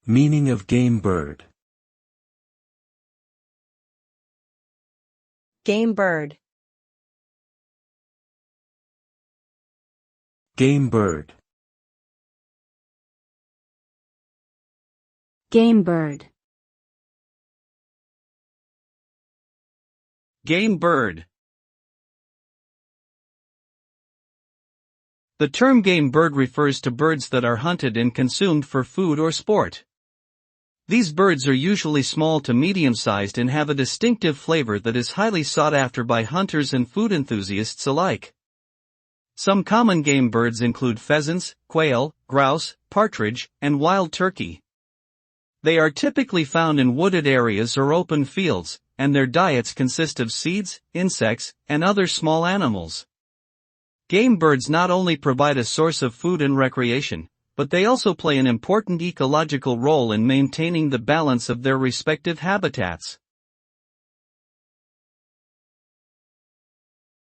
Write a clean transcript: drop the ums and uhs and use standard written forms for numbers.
Meaning of game bird. Game bird. Game bird. Game bird. Game bird. The term game bird refers to birds that are hunted and consumed for food or sport. These birds are usually small to medium-sized and have a distinctive flavor that is highly sought after by hunters and food enthusiasts alike. Some common game birds include pheasants, quail, grouse, partridge, and wild turkey. They are typically found in wooded areas or open fields, and their diets consist of seeds, insects, and other small animals. Game birds not only provide a source of food and recreation, but they also play an important ecological role in maintaining the balance of their respective habitats.